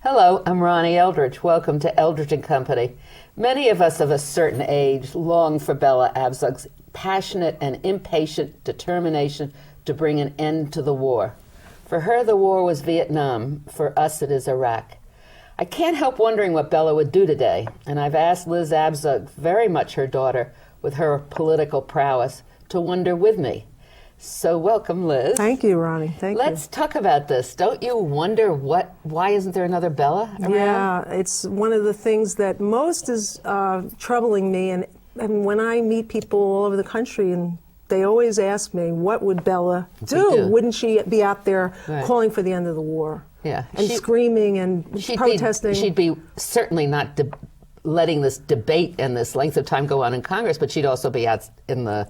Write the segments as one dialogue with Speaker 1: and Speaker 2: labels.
Speaker 1: Hello, I'm Ronnie Eldridge. Welcome to Eldridge Company. Many of us of a certain age long for Bella Abzug's passionate and impatient determination to bring an end to the war. For her, the war was Vietnam. For us, it is Iraq. I can't help wondering what Bella would do today, and I've asked Liz Abzug, very much her daughter, with her political prowess, to wonder with me. So welcome, Liz.
Speaker 2: Thank you, Ronnie.
Speaker 1: Let's talk about this. Don't you wonder why isn't there another Bella around?
Speaker 2: Yeah, it's one of the things that most is troubling me. And when I meet people all over the country, and they always ask me, what would Bella do? Wouldn't she be out there calling for the end of the war?
Speaker 1: Yeah.
Speaker 2: And screaming and protesting?
Speaker 1: She'd be certainly not letting this debate and this length of time go on in Congress, but she'd also be out in the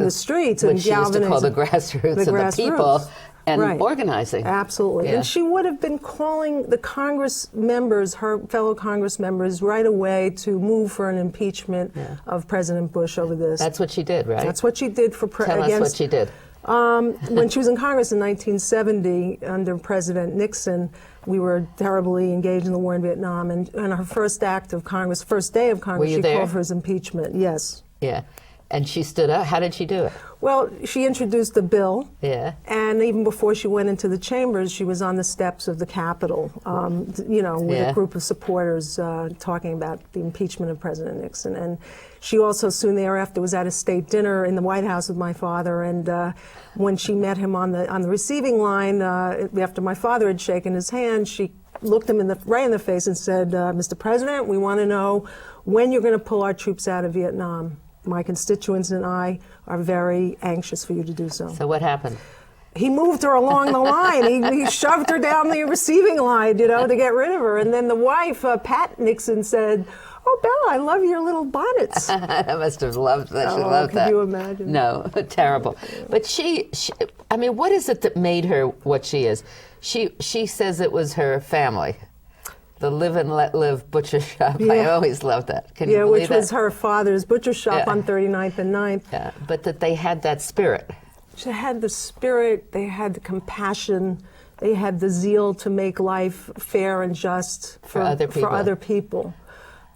Speaker 2: streets,
Speaker 1: and
Speaker 2: and
Speaker 1: she used to call the grassroots and the people, and organizing.
Speaker 2: Absolutely.
Speaker 1: Yeah.
Speaker 2: And she would have been calling the Congress members, her fellow Congress members, right away to move for an impeachment of President Bush over this.
Speaker 1: That's what she did, right?
Speaker 2: That's what she did for
Speaker 1: Tell us what she did.
Speaker 2: When she was in Congress in 1970 under President Nixon, we were terribly engaged in the war in Vietnam, and her first day of Congress, she called for his impeachment. Yes.
Speaker 1: Yeah. And she stood up. How did she do it?
Speaker 2: Well, she introduced the bill.
Speaker 1: Yeah.
Speaker 2: And even before she went into the chambers, she was on the steps of the Capitol, with a group of supporters talking about the impeachment of President Nixon. And she also soon thereafter was at a state dinner in the White House with my father. And when she met him on the receiving line, after my father had shaken his hand, she looked him right in the face and said, "Mr. President, we want to know when you're going to pull our troops out of Vietnam. My constituents and I are very anxious for you to do so." So
Speaker 1: what happened?
Speaker 2: He moved her along the line. He shoved her down the receiving line, to get rid of her. And then the wife, Pat Nixon, said, "Oh, Bella, I love your little bonnets."
Speaker 1: I must have loved that. She loved that.
Speaker 2: Could you imagine?
Speaker 1: No, terrible. But she, I mean, what is it that made her what she is? She says it was her family. The live and let live butcher shop. Yeah. I always loved that. Can you believe
Speaker 2: which
Speaker 1: that?
Speaker 2: was her father's butcher shop on 39th and 9th.
Speaker 1: Yeah, but that they had that spirit.
Speaker 2: She had the spirit, they had the compassion, they had the zeal to make life fair and just for other people.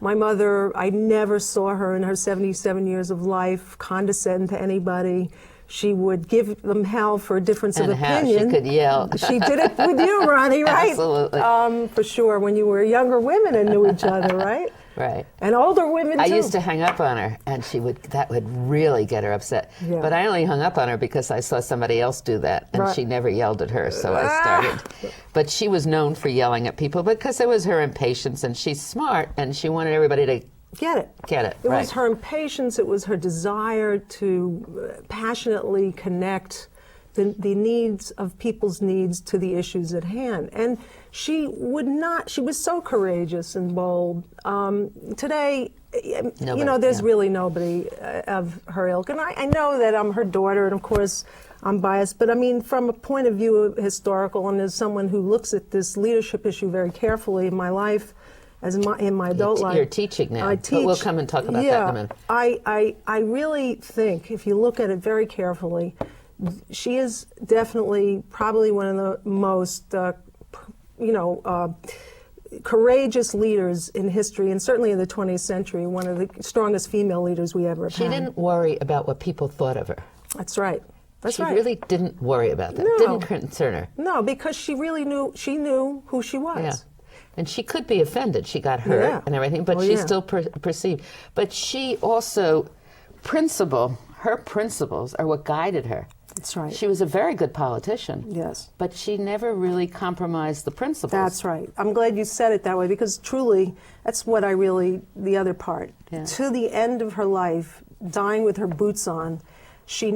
Speaker 2: My mother, I never saw her in her 77 years of life condescend to anybody. She would give them hell for a difference of opinion.
Speaker 1: She could yell.
Speaker 2: She did it with you, Ronnie, right?
Speaker 1: Absolutely.
Speaker 2: For sure, when you were younger women and knew each other, right?
Speaker 1: Right.
Speaker 2: And older women, too.
Speaker 1: I used to hang up on her, and that would really get her upset. Yeah. But I only hung up on her because I saw somebody else do that, and she never yelled at her, so I started. But she was known for yelling at people because it was her impatience, and she's smart, and she wanted everybody to get it.
Speaker 2: It was her impatience, it was her desire to passionately connect the needs of people's needs to the issues at hand. And she was so courageous and bold. Today, there's really nobody of her ilk. And I know that I'm her daughter, and of course I'm biased, but I mean, from a point of view historical, and as someone who looks at this leadership issue very carefully in my life, in my adult life.
Speaker 1: You're teaching now.
Speaker 2: I teach.
Speaker 1: We'll come and talk about that in a minute.
Speaker 2: I really think, if you look at it very carefully, she is definitely probably one of the most, courageous leaders in history, and certainly in the 20th century, one of the strongest female leaders we ever had.
Speaker 1: She didn't worry about what people thought of her.
Speaker 2: That's right.
Speaker 1: She really didn't worry about that.
Speaker 2: No.
Speaker 1: Didn't concern her.
Speaker 2: No, because she really knew who she was.
Speaker 1: Yeah. And she could be offended. She got hurt and everything, but she still perceived. But she also, her principles are what guided her.
Speaker 2: That's right.
Speaker 1: She was a very good politician.
Speaker 2: Yes.
Speaker 1: But she never really compromised the principles.
Speaker 2: That's right. I'm glad you said it that way, because truly, that's what the other part. Yeah. To the end of her life, dying with her boots on, she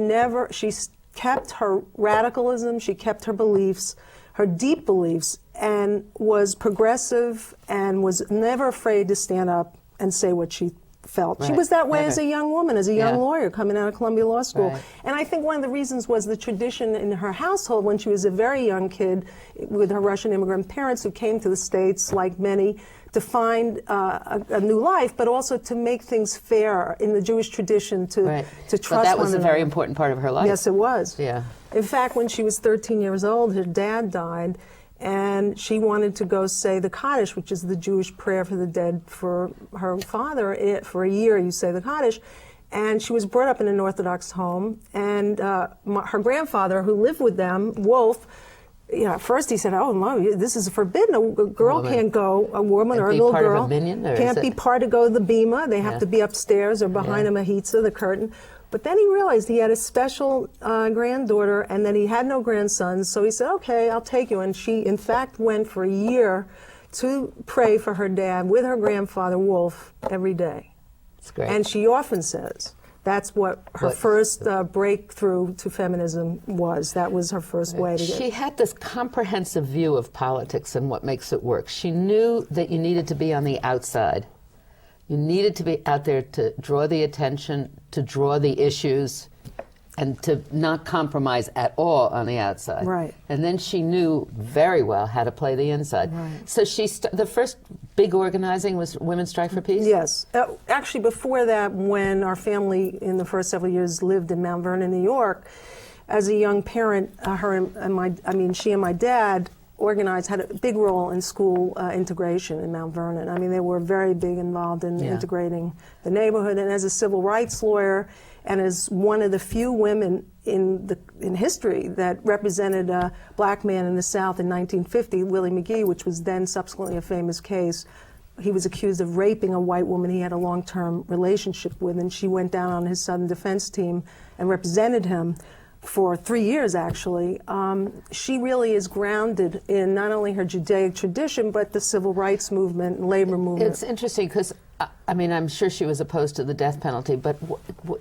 Speaker 2: kept her radicalism, she kept her beliefs, her deep beliefs, and was progressive and was never afraid to stand up and say what she felt. Right. She was that way as a young woman, as a young lawyer coming out of Columbia Law School. Right. And I think one of the reasons was the tradition in her household when she was a very young kid with her Russian immigrant parents who came to the States, like many, to find a new life, but also to make things fair in the Jewish tradition, to trust one another. But
Speaker 1: that was a very important part of her life.
Speaker 2: Yes, it was.
Speaker 1: Yeah.
Speaker 2: In fact, when she was 13 years old, her dad died, and she wanted to go say the Kaddish, which is the Jewish prayer for the dead for her father. For a year, you say the Kaddish. And she was brought up in an Orthodox home, and her grandfather, who lived with them, Wolf, at first he said, "Oh no, this is forbidden. A girl can't go. A woman or a little girl can't be part to go to the bima. They have to be upstairs or behind a mechitza, the curtain." But then he realized he had a special granddaughter, and then he had no grandsons. So he said, "Okay, I'll take you." And she, in fact, went for a year to pray for her dad with her grandfather Wolf every day.
Speaker 1: That's great.
Speaker 2: And she often says that's what her first breakthrough to feminism was. That was her first way to get.
Speaker 1: She had this comprehensive view of politics and what makes it work. She knew that you needed to be on the outside. You needed to be out there to draw the attention, to draw the issues, and to not compromise at all on the outside.
Speaker 2: Right.
Speaker 1: And then she knew very well how to play the inside.
Speaker 2: Right.
Speaker 1: So the first big organizing was Women's Strike for Peace?
Speaker 2: Yes. Actually, before that, when our family in the first several years lived in Mount Vernon, New York, as a young parent, she and my dad had a big role in school integration in Mount Vernon. I mean, they were very big involved in integrating the neighborhood. And as a civil rights lawyer, and as one of the few women in history that represented a black man in the South in 1950, Willie McGee, which was then subsequently a famous case. He was accused of raping a white woman he had a long-term relationship with, and she went down on his Southern Defense team and represented him for 3 years, actually. She really is grounded in not only her Judaic tradition, but the civil rights movement and labor movement.
Speaker 1: It's interesting because, I mean, I'm sure she was opposed to the death penalty, but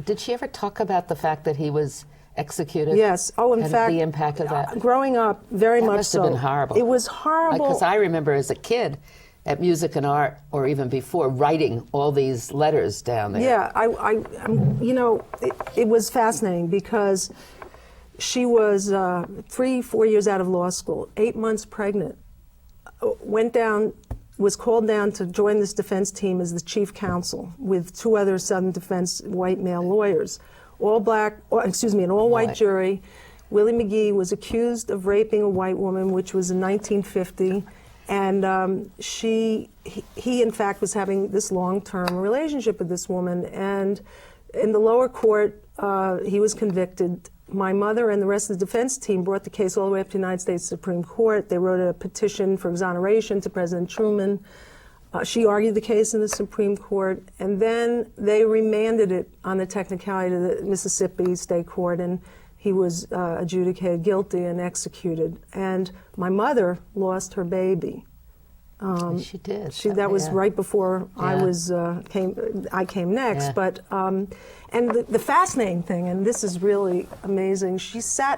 Speaker 1: did she ever talk about the fact that he was executed?
Speaker 2: Yes. Oh, in fact,
Speaker 1: the impact of that?
Speaker 2: Growing up, very much so.
Speaker 1: That must have been horrible.
Speaker 2: It was horrible.
Speaker 1: Because I remember as a kid at Music and Art, or even before, writing all these letters down there.
Speaker 2: Yeah, it was fascinating because she was 3-4 years out of law school, 8 months pregnant, was called down to join this defense team as the chief counsel with 2 other Southern Defense white male lawyers, an all-white jury. Willie McGee was accused of raping a white woman, which was in 1950, and he in fact was having this long-term relationship with this woman, and in the lower court, he was convicted. My mother and the rest of the defense team brought the case all the way up to the United States Supreme Court. They wrote a petition for exoneration to President Truman. She argued the case in the Supreme Court, and then they remanded it on the technicality to the Mississippi State Court, and he was adjudicated guilty and executed. And my mother lost her baby.
Speaker 1: She did.
Speaker 2: That was right before I came next.
Speaker 1: Yeah.
Speaker 2: But and the fascinating thing, and this is really amazing,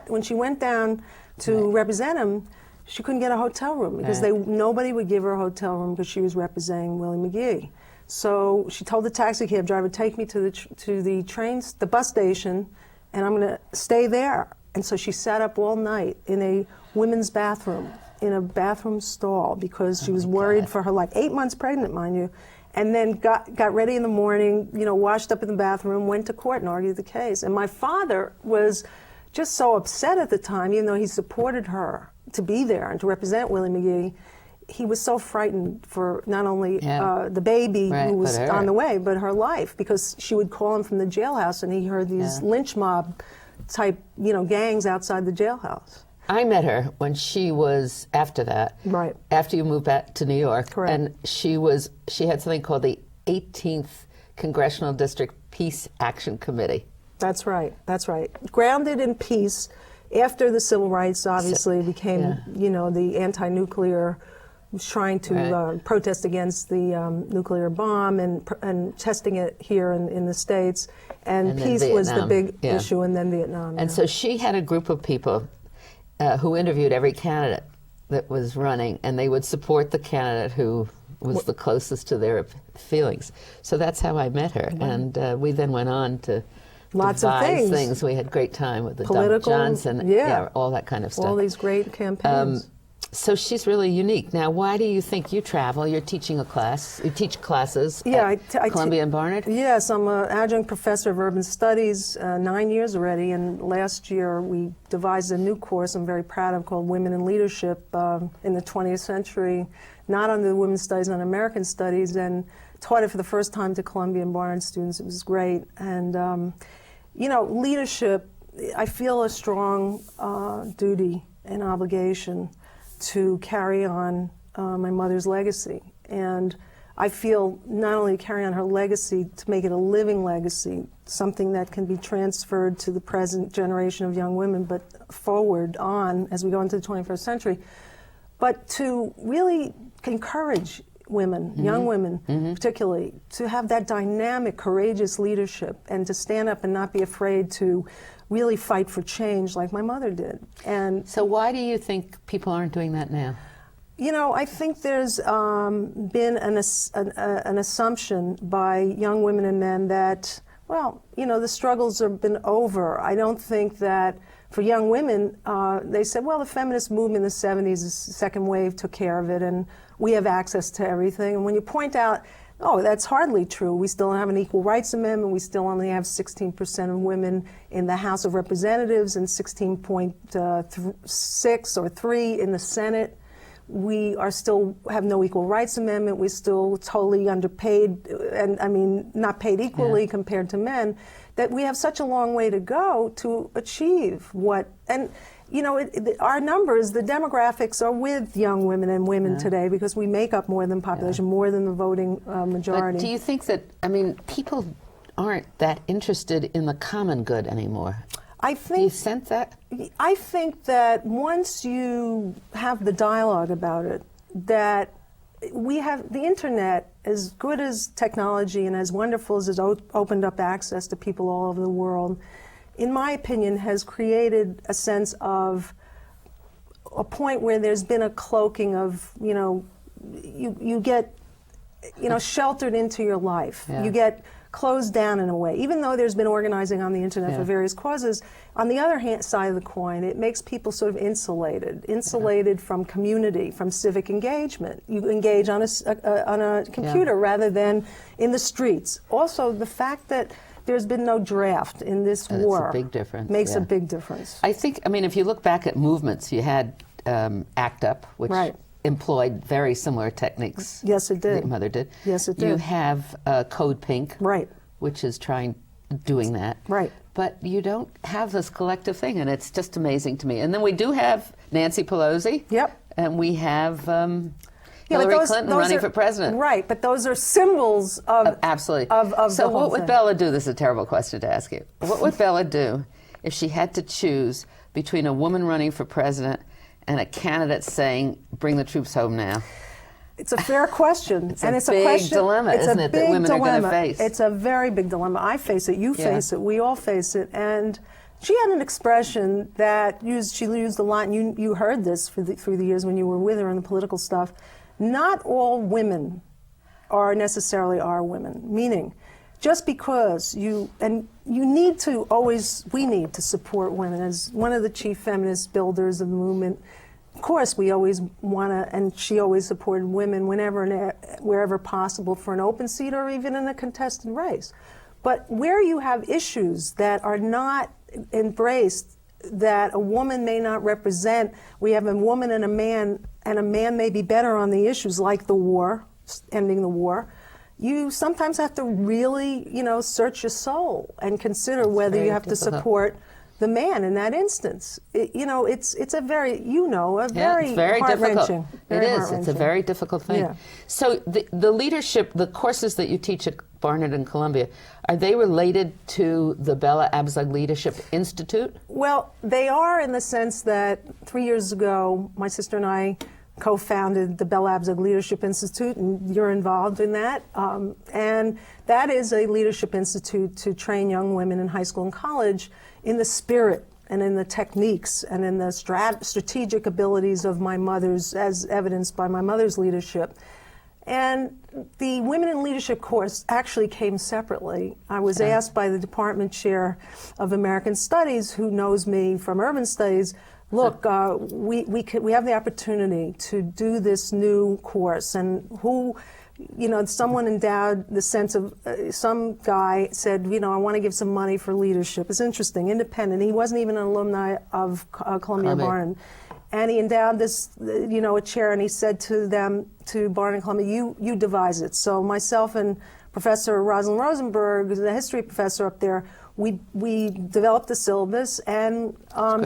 Speaker 2: when she went down to represent him, she couldn't get a hotel room because nobody would give her a hotel room because she was representing Willie McGee. So she told the taxi cab driver, "Take me to the bus station, and I'm going to stay there." And so she sat up all night in a women's bathroom, in a bathroom stall, because she was worried for her life. 8 months pregnant, mind you. And then got ready in the morning, washed up in the bathroom, went to court and argued the case. And my father was just so upset at the time, even though he supported her to be there and to represent Willie McGee. He was so frightened for not only the baby who was on the way, but her life, because she would call him from the jailhouse and he heard these lynch mob type, gangs outside the jailhouse.
Speaker 1: I met her when she was, after that, after you moved back to New York.
Speaker 2: Correct.
Speaker 1: And she had something called the 18th Congressional District Peace Action Committee.
Speaker 2: That's right. Grounded in peace after the civil rights obviously became, the anti-nuclear, was trying to protest against the nuclear bomb and testing it here in the States. And peace was the big issue, and then Vietnam.
Speaker 1: And so she had a group of people who interviewed every candidate that was running, and they would support the candidate who was the closest to their feelings. So that's how I met her, and we then went on to
Speaker 2: lots of
Speaker 1: things. We had great time with the
Speaker 2: political
Speaker 1: Johnson, all that kind of stuff.
Speaker 2: All these great campaigns.
Speaker 1: So she's really unique. Now, why do you think you travel? You're teaching a class. You teach classes at Columbia and Barnard?
Speaker 2: Yes, I'm an adjunct professor of urban studies, 9 years already, and last year we devised a new course I'm very proud of called Women in Leadership in the 20th Century, not under the Women's Studies, on American Studies, and taught it for the first time to Columbia and Barnard students. It was great. And, you know, leadership, I feel a strong duty and obligation to carry on my mother's legacy. And I feel not only carry on her legacy, to make it a living legacy, something that can be transferred to the present generation of young women, but forward on as we go into the 21st century, but to really encourage women, young women particularly, to have that dynamic, courageous leadership and to stand up and not be afraid to really fight for change like my mother did. And
Speaker 1: so why do you think people aren't doing that now?
Speaker 2: You know, I think there's been an assumption by young women and men that, well, you know, the struggles have been over. I don't think that for young women, they said, well, the feminist movement in the 70s, the second wave took care of it, and we have access to everything. And when you point out, oh, that's hardly true. We still have an Equal Rights Amendment. We still only have 16% of women in the House of Representatives and 16.6 or 3 in the Senate. We are still have no Equal Rights Amendment. We're still totally underpaid, and I mean, not paid equally compared to men, that we have such a long way to go to achieve what, and you know, our numbers, the demographics are with young women and women today because we make up more than population, more than the voting majority.
Speaker 1: But do you think that, I mean, people aren't that interested in the common good anymore?
Speaker 2: I think,
Speaker 1: do you sense that?
Speaker 2: I think that once you have the dialogue about it, that we have the internet, as good as technology and as wonderful as it's opened up access to people all over the world, in my opinion, has created a sense of a point where there's been a cloaking of, you know, you get, you know, sheltered into your life. You get closed down in a way, even though there's been organizing on the internet for various causes. On the other hand, side of the coin, it makes people sort of insulated from community, from civic engagement. You engage on a computer rather than in the streets. Also, the fact that there's been no draft in this war.
Speaker 1: It's a big difference.
Speaker 2: Makes a big difference.
Speaker 1: I think, I mean, if you look back at movements, you had ACT UP, which employed very similar techniques.
Speaker 2: Yes, it did.
Speaker 1: Your mother did.
Speaker 2: Yes, it did.
Speaker 1: You have Code Pink, which is doing that. But you don't have this collective thing, and it's just amazing to me. And then we do have Nancy Pelosi. And we have Hillary Clinton running for president.
Speaker 2: But those are symbols of
Speaker 1: absolutely.
Speaker 2: Of
Speaker 1: so what would Bella do? This is a terrible question to ask you. What would Bella do if she had to choose between a woman running for president and a candidate saying, bring the troops home now?
Speaker 2: It's a fair question.
Speaker 1: It's a big dilemma, isn't it, that women are going to face?
Speaker 2: It's a very big dilemma. I face it, you face it, we all face it. And she had an expression that she used a lot, and you heard this through the years when you were with her on the political stuff. Not all women are necessarily our women, meaning just because we need to support women. As one of the chief feminist builders of the movement, of course we always want to, and she always supported women whenever and wherever possible for an open seat or even in a contested race. But where you have issues that are not embraced, that a woman may not represent, we have a woman and a man may be better on the issues like the war, ending the war, you sometimes have to really, you know, search your soul and consider whether you have to support the man in that instance. It's a very, very heart-wrenching.
Speaker 1: It is. It's a very difficult thing. So the leadership, the courses that you teach at Barnard and Columbia, are they related to the Bella Abzug Leadership Institute? Well,
Speaker 2: they are in the sense that 3 years ago, my sister and I co-founded the Bella Abzug Leadership Institute, and you're involved in that. And that is a leadership institute to train young women in high school and college in the spirit and in the techniques and in the strategic abilities of my mother's, as evidenced by my mother's leadership. And the Women in Leadership course actually came separately. I was asked by the department chair of American Studies, who knows me from urban studies, look, we have the opportunity to do this new course, and someone endowed the sense of, some guy said, I want to give some money for leadership. It's interesting, independent. He wasn't even an alumni of Columbia Barnum. And he endowed this, a chair, and he said to them, to Barnum and Columbia, you devise it. So myself and Professor Rosalind Rosenberg, the history professor up there, we developed the syllabus and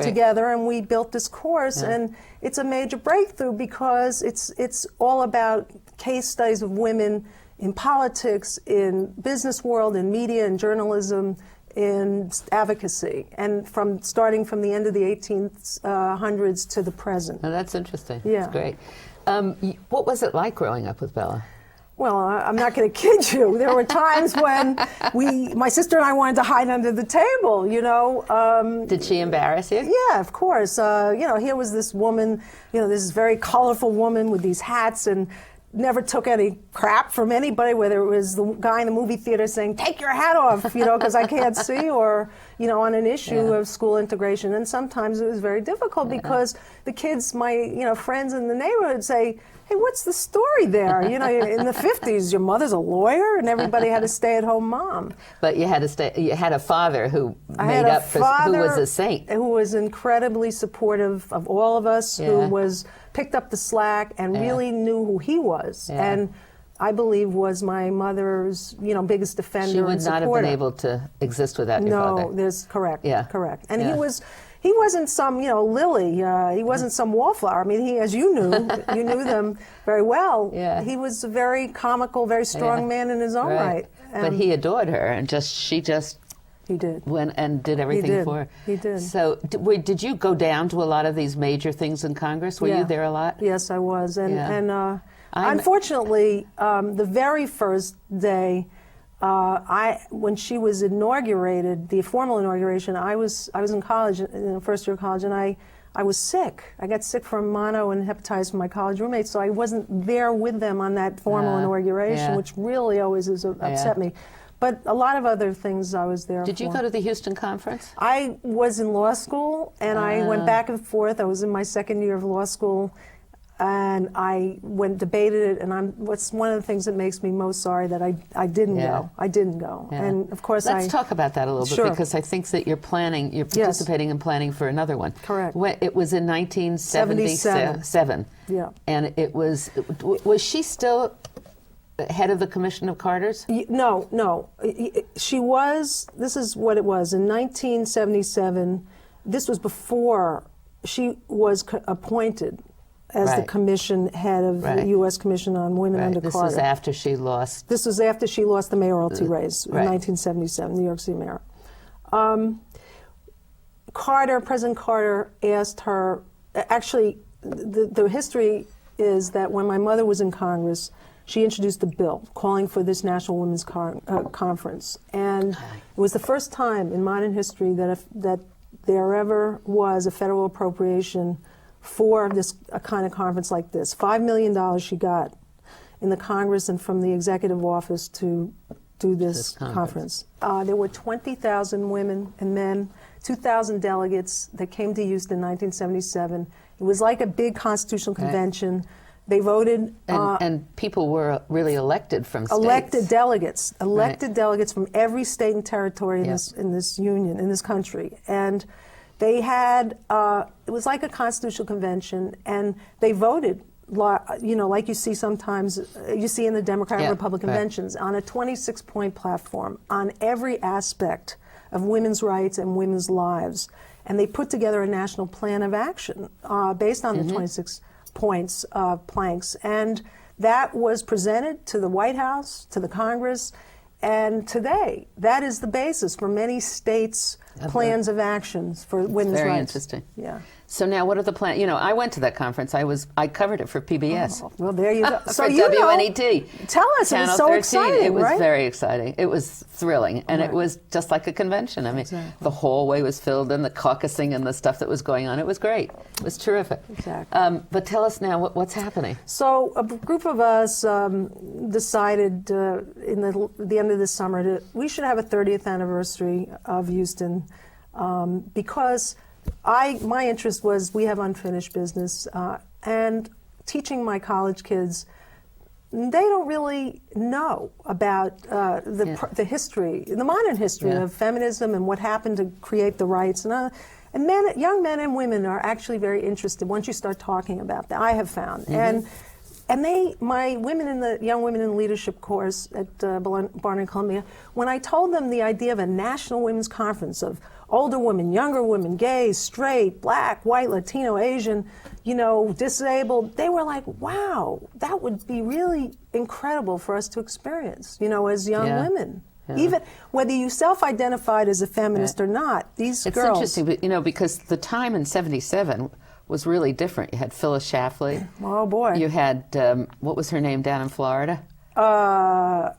Speaker 2: together, and we built this course, and it's a major breakthrough because it's all about case studies of women in politics, in business world, in media, in journalism, in advocacy, and starting from the end of the 1800s to the present.
Speaker 1: Oh, that's interesting.
Speaker 2: Yeah.
Speaker 1: That's great. What was it like growing up with Bella?
Speaker 2: Well, I'm not going to kid you. There were times when my sister and I wanted to hide under the table,
Speaker 1: Did she embarrass you?
Speaker 2: Yeah, of course. Here was this woman, this very colorful woman with these hats, and never took any crap from anybody, whether it was the guy in the movie theater saying, take your hat off, because I can't see, or, on an issue of school integration. And sometimes it was very difficult because the kids, my, friends in the neighborhood say, hey, what's the story there? In the 50s, your mother's a lawyer, and everybody had a stay-at-home mom.
Speaker 1: But you had a father who made up for, who was a saint.
Speaker 2: Who was incredibly supportive of all of us, who picked up the slack and really knew who he was.
Speaker 1: Yeah.
Speaker 2: And I believe was my mother's, biggest defender.
Speaker 1: She would
Speaker 2: and
Speaker 1: not have been able to exist without your father.
Speaker 2: No, there's correct.
Speaker 1: Yeah.
Speaker 2: Correct. And he wasn't some, lily. He wasn't some wallflower. I mean, he, as you knew, you knew them very well.
Speaker 1: Yeah.
Speaker 2: He was a very comical, very strong man in his own right.
Speaker 1: But he adored her, and she just
Speaker 2: he did
Speaker 1: went and did everything for her.
Speaker 2: He did.
Speaker 1: So, did you go down to a lot of these major things in Congress? Were you there a lot?
Speaker 2: Yes, I was. And unfortunately, the very first day, when she was inaugurated, the formal inauguration, I was in college, in the first year of college, and I was sick. I got sick from mono and hepatitis from my college roommates, so I wasn't there with them on that formal inauguration, which really always upset me. But a lot of other things I was there for.
Speaker 1: Did you go to the Houston conference?
Speaker 2: I was in law school, and I went back and forth. I was in my second year of law school, and I debated it, and what's one of the things that makes me most sorry that I didn't go. I didn't go. Yeah. And of course
Speaker 1: Let's talk about that a little bit, because I think that you're participating in planning for another one.
Speaker 2: Correct.
Speaker 1: It was in 1977.
Speaker 2: Yeah.
Speaker 1: And was she still head of the Commission of Carters?
Speaker 2: No. She was, this is what it was, in 1977, this was before she was appointed as the commission head of the U.S. Commission on Women under Carter.
Speaker 1: This was after she lost.
Speaker 2: This was after she lost the mayoralty race in 1977, New York City mayor. President Carter asked her, actually, the history is that when my mother was in Congress, she introduced a bill calling for this National Women's Conference. And it was the first time in modern history that there ever was a federal appropriation for a kind of conference like this. $5 million she got in the Congress and from the executive office to do this conference. There were 20,000 women and men, 2,000 delegates that came to Houston in 1977. It was like a big constitutional convention. They voted.
Speaker 1: And people were really elected from states.
Speaker 2: Elected delegates from every state and territory in this union, in this country. And they had, it was like a constitutional convention, and they voted, like you see sometimes, you see in the Democratic and Republican conventions, on a 26-point platform on every aspect of women's rights and women's lives. And they put together a national plan of action based on the 26 points, planks. And that was presented to the White House, to the Congress, and today, that is the basis for many states' plans of actions for women's rights.
Speaker 1: Very interesting.
Speaker 2: Yeah.
Speaker 1: So now, what are the plans? I went to that conference. I covered it for PBS.
Speaker 2: Oh, well, there you go.
Speaker 1: So for WNET.
Speaker 2: Tell us,
Speaker 1: Channel
Speaker 2: it was so
Speaker 1: 13.
Speaker 2: exciting,
Speaker 1: It was
Speaker 2: right?
Speaker 1: very exciting. It was thrilling, and it was just like a convention. I mean, the hallway was filled, and the caucusing and the stuff that was going on. It was great. It was terrific.
Speaker 2: Exactly.
Speaker 1: But tell us now, what's happening?
Speaker 2: So a group of us decided in the end of this summer we should have a 30th anniversary of Houston because my interest was, we have unfinished business, and teaching my college kids, they don't really know about the history, the modern history of feminism and what happened to create the rights. And young men and women are actually very interested once you start talking about that, I have found. And my young women in leadership course at Barnard and Columbia, when I told them the idea of a national women's conference of older women, younger women, gay, straight, black, white, Latino, Asian, disabled, they were like, wow, that would be really incredible for us to experience, as young women. Yeah. Even whether you self-identified as a feminist or not, these girls.
Speaker 1: It's interesting, because the time in '77 was really different. You had Phyllis Schlafly.
Speaker 2: Oh boy.
Speaker 1: You had what was her name down in Florida?
Speaker 2: Anita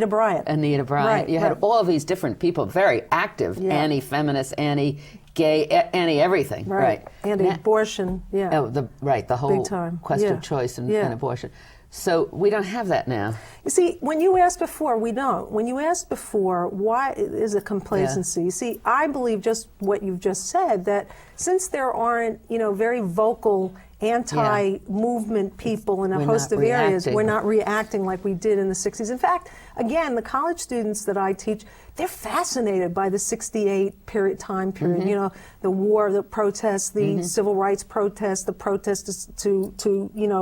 Speaker 2: Bryant.
Speaker 1: Anita Bryant.
Speaker 2: Right,
Speaker 1: you had all of these different people, very active, anti-feminist, anti-gay, anti-everything.
Speaker 2: Right. Anti-abortion. Yeah.
Speaker 1: Oh, the whole question of choice and abortion. So we don't have that now.
Speaker 2: You see, when you asked before, we don't. When you asked before, why is it complacency? You see, I believe just what you've just said, that since there aren't, very vocal anti-movement people in a host of areas, we're not reacting like we did in the 60s. In fact, again, the college students that I teach, they're fascinated by the '68 time period. The war, the protests, the civil rights protests, the protests to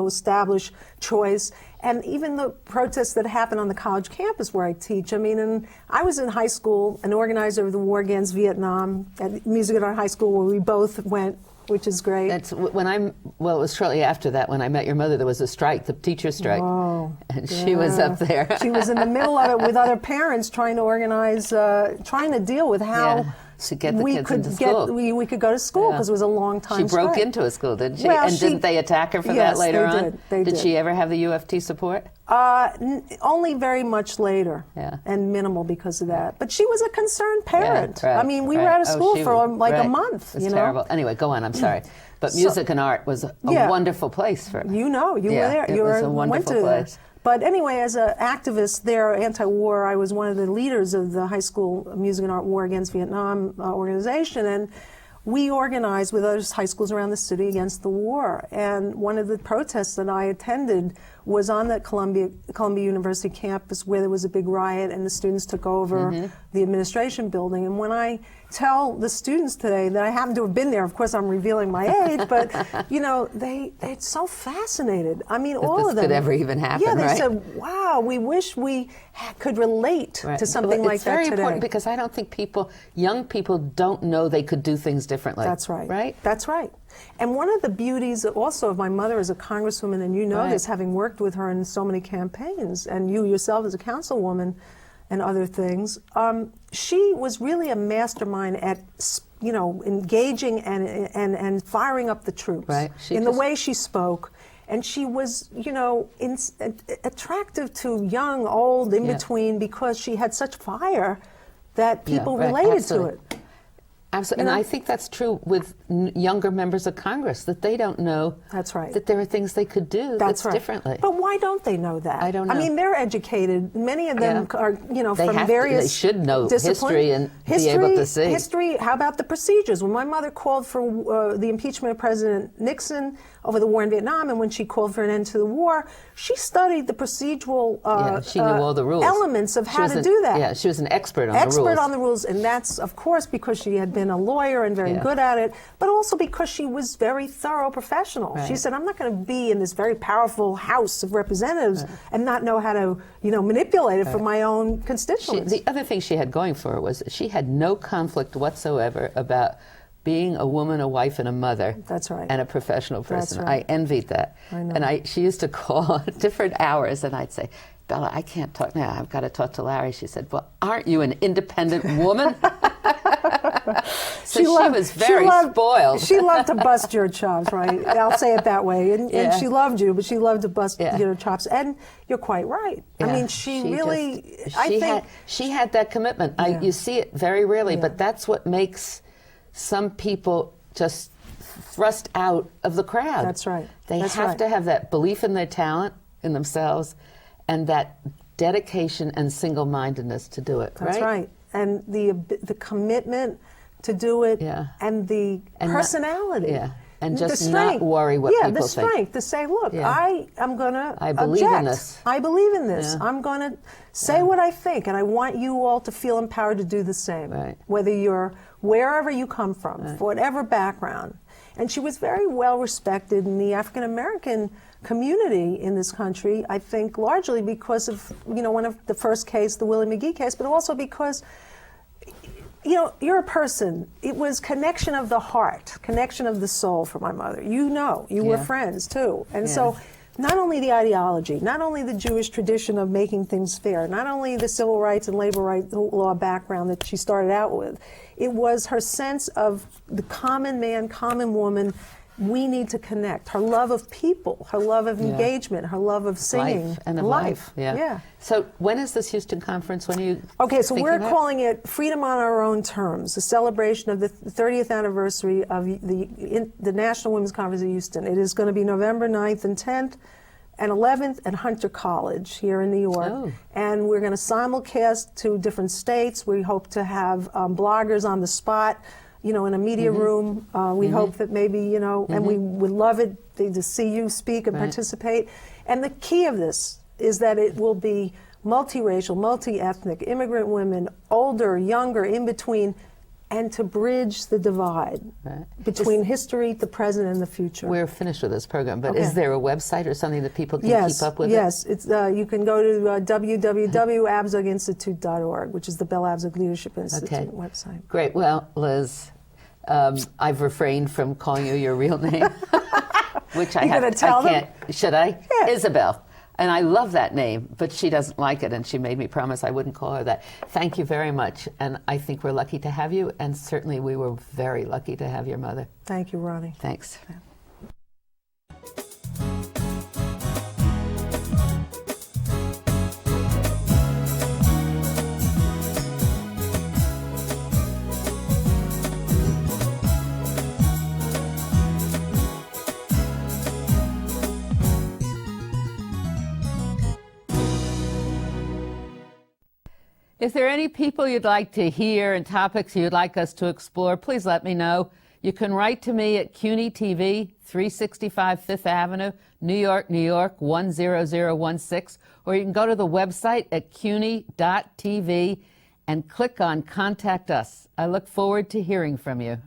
Speaker 2: establish choice, and even the protests that happen on the college campus where I teach. And I was in high school, an organizer of the war against Vietnam at Music and Art High School, where we both went, which is great.
Speaker 1: That's when it was shortly after that when I met your mother. There was a strike, the teacher strike, and she was up there.
Speaker 2: She was in the middle of it with other parents trying to organize, trying to deal with how
Speaker 1: to get the kids into school.
Speaker 2: We could go to school because it was a long time.
Speaker 1: She broke into a school, didn't she? And didn't they attack her for that later on?
Speaker 2: They did.
Speaker 1: Did she ever have the UFT support?
Speaker 2: Only very much later, and minimal because of that. But she was a concerned parent.
Speaker 1: Yeah, right,
Speaker 2: we were out of school for like a month.
Speaker 1: It's terrible. Anyway, go on. I'm sorry, but music and art was a wonderful place for.
Speaker 2: You were there.
Speaker 1: It was a wonderful place.
Speaker 2: But anyway, as an activist there, anti-war, I was one of the leaders of the high school music and art war against Vietnam organization, and we organized with other high schools around the city against the war. And one of the protests that I attended was on the Columbia University campus, where there was a big riot and the students took over the administration building. And when I tell the students today that I happen to have been there, of course I'm revealing my age, but they're so fascinated. All of them.
Speaker 1: This could ever even happen,
Speaker 2: Yeah, they said, wow, we wish we could relate to something like that today.
Speaker 1: It's very important because I don't think young people don't know they could do things differently.
Speaker 2: That's right.
Speaker 1: Right?
Speaker 2: That's right. And one of the beauties also of my mother as a congresswoman, and you know this, having worked with her in so many campaigns, and you yourself as a councilwoman and other things, she was really a mastermind at engaging and firing up the troops in the way she spoke. And she was, attractive to young, old, in between, because she had such fire that people related to it.
Speaker 1: Absolutely. And I think that's true with younger members of Congress, that they don't know that there are things they could do differently.
Speaker 2: But why don't they know that?
Speaker 1: I don't know.
Speaker 2: They're educated. Many of them are, from various
Speaker 1: They should know
Speaker 2: disciplines.
Speaker 1: History and be able to see.
Speaker 2: History, how about the procedures? When my mother called for the impeachment of President Nixon over the war in Vietnam, and when she called for an end to the war, she studied the procedural
Speaker 1: she knew all the rules.
Speaker 2: Elements of how to do that.
Speaker 1: Yeah, she was an expert on the rules.
Speaker 2: Expert on the rules, and that's, of course, because she had been a lawyer and very good at it, but also because she was very thorough professional.
Speaker 1: Right.
Speaker 2: She said, I'm not going to be in this very powerful House of Representatives and not know how to, manipulate it for my own constituents.
Speaker 1: The other thing she had going for her was she had no conflict whatsoever about being a woman, a wife, and a mother.
Speaker 2: That's right.
Speaker 1: And a professional person.
Speaker 2: That's right.
Speaker 1: I envied that.
Speaker 2: I know.
Speaker 1: And she used to call at different hours, and I'd say, Bella, I can't talk now. I've got to talk to Larry. She said, well, aren't you an independent woman? So she was very spoiled.
Speaker 2: She loved to bust your chops, right? I'll say it that way. And she loved you, but she loved to bust your chops. And you're quite right.
Speaker 1: Yeah.
Speaker 2: She really,
Speaker 1: she had that commitment. You see it very rarely, but that's what makes some people just thrust out of the crowd.
Speaker 2: That's right.
Speaker 1: They have to have that belief in their talent, in themselves, and that dedication and single-mindedness to do it.
Speaker 2: That's right. And the commitment to do it,
Speaker 1: Yeah.
Speaker 2: and the personality.
Speaker 1: Yeah. And
Speaker 2: the
Speaker 1: just
Speaker 2: strength.
Speaker 1: not worry what people
Speaker 2: the
Speaker 1: think.
Speaker 2: strength to say, look,
Speaker 1: Yeah.
Speaker 2: I am going to
Speaker 1: I believe
Speaker 2: object.
Speaker 1: in this.
Speaker 2: I believe in this.
Speaker 1: Yeah.
Speaker 2: I'm going to say what I think, and I want you all to feel empowered to do the same.
Speaker 1: Right.
Speaker 2: Whether you're wherever you come from, for whatever background. And she was very well respected in the African American community in this country, I think largely because of, one of the first case, the Willie McGee case, but also because you're a person. It was connection of the heart, connection of the soul for my mother. You were friends too. And so not only the ideology, not only the Jewish tradition of making things fair, not only the civil rights and labor rights law background that she started out with, it was her sense of the common man, common woman. We need to connect. Her love of people, her love of engagement, her love of singing.
Speaker 1: Life and of life.
Speaker 2: Yeah.
Speaker 1: So when is this Houston conference? When are you
Speaker 2: Okay, so we're
Speaker 1: about?
Speaker 2: calling it Freedom on Our Own Terms, a celebration of the 30th anniversary of the National Women's Conference of Houston. It is going to be November 9th and 10th and 11th at Hunter College here in New York.
Speaker 1: Oh.
Speaker 2: And we're going to simulcast to different states. We hope to have bloggers on the spot, in a media room. We hope that maybe, and we would love it to see you speak and participate. And the key of this is that it will be multiracial, multi-ethnic, immigrant women, older, younger, in between, and to bridge the divide between history, the present, and the future.
Speaker 1: We're finished with this program, but is there a website or something that people can keep up with?
Speaker 2: Yes, it's you can go to www.abzuginstitute.org, which is the Bella Abzug Leadership Institute website.
Speaker 1: Great. Well, Liz, I've refrained from calling you your real name, which I can't. Should I? Yeah. Isabel. And I love that name, but she doesn't like it, and she made me promise I wouldn't call her that. Thank you very much, and I think we're lucky to have you, and certainly we were very lucky to have your mother.
Speaker 2: Thank you, Ronnie.
Speaker 1: Thanks.
Speaker 2: Yeah.
Speaker 1: If there are any people you'd like to hear and topics you'd like us to explore, please let me know. You can write to me at CUNY TV, 365 Fifth Avenue, New York, New York, 10016, or you can go to the website at cuny.tv and click on Contact Us. I look forward to hearing from you.